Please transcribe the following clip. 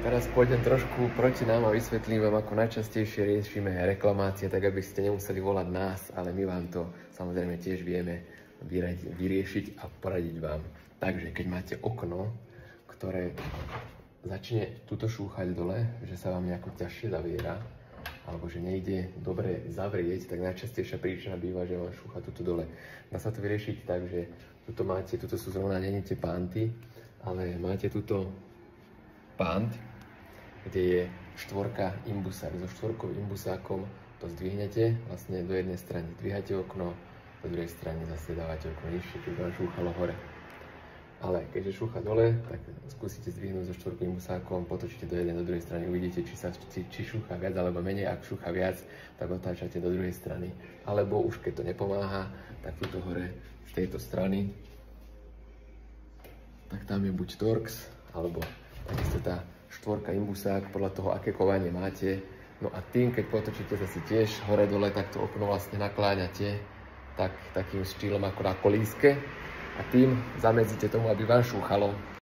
Teraz pôjdem trošku proti nám a vysvetlím vám, ako najčastejšie riešime reklamácie, tak aby ste nemuseli volať nás, ale my vám to samozrejme tiež vieme vyriešiť a poradiť vám. Takže keď máte okno, ktoré začne tuto šúchať dole, že sa vám nejako ťažšie zaviera, alebo že nejde dobre zavrieť, tak najčastejšia príčina býva, že vám šúcha tuto dole. Dá sa to vyriešiť tak, že tuto sú zrovna nie tie pánty, ale máte tuto pánt, kde je štvorka imbusák. So štvorkou imbusákom to zdvihnete vlastne do jednej strany. Dvíhate okno, do druhej strany zase dávate okno nižšie, keď vám šúchalo hore. Ale keďže šúcha dole, tak skúsite zdvihnúť so štvorkou imbusákom, potočíte do jednej, do druhej strany, uvidíte, či šúcha viac alebo menej. Ak šúcha viac, tak otáčate do druhej strany. Alebo už keď to nepomáha, tak tuto hore z tejto strany, tak tam je buď Torx, alebo takisto tá štvorka imbusák, podľa toho, aké kovanie máte. No a tým, keď potočíte zase tiež hore-dole, tak to okno vlastne nakláňate takým štýlom ako na kolíske a tým zamedzíte tomu, aby vám šúchalo.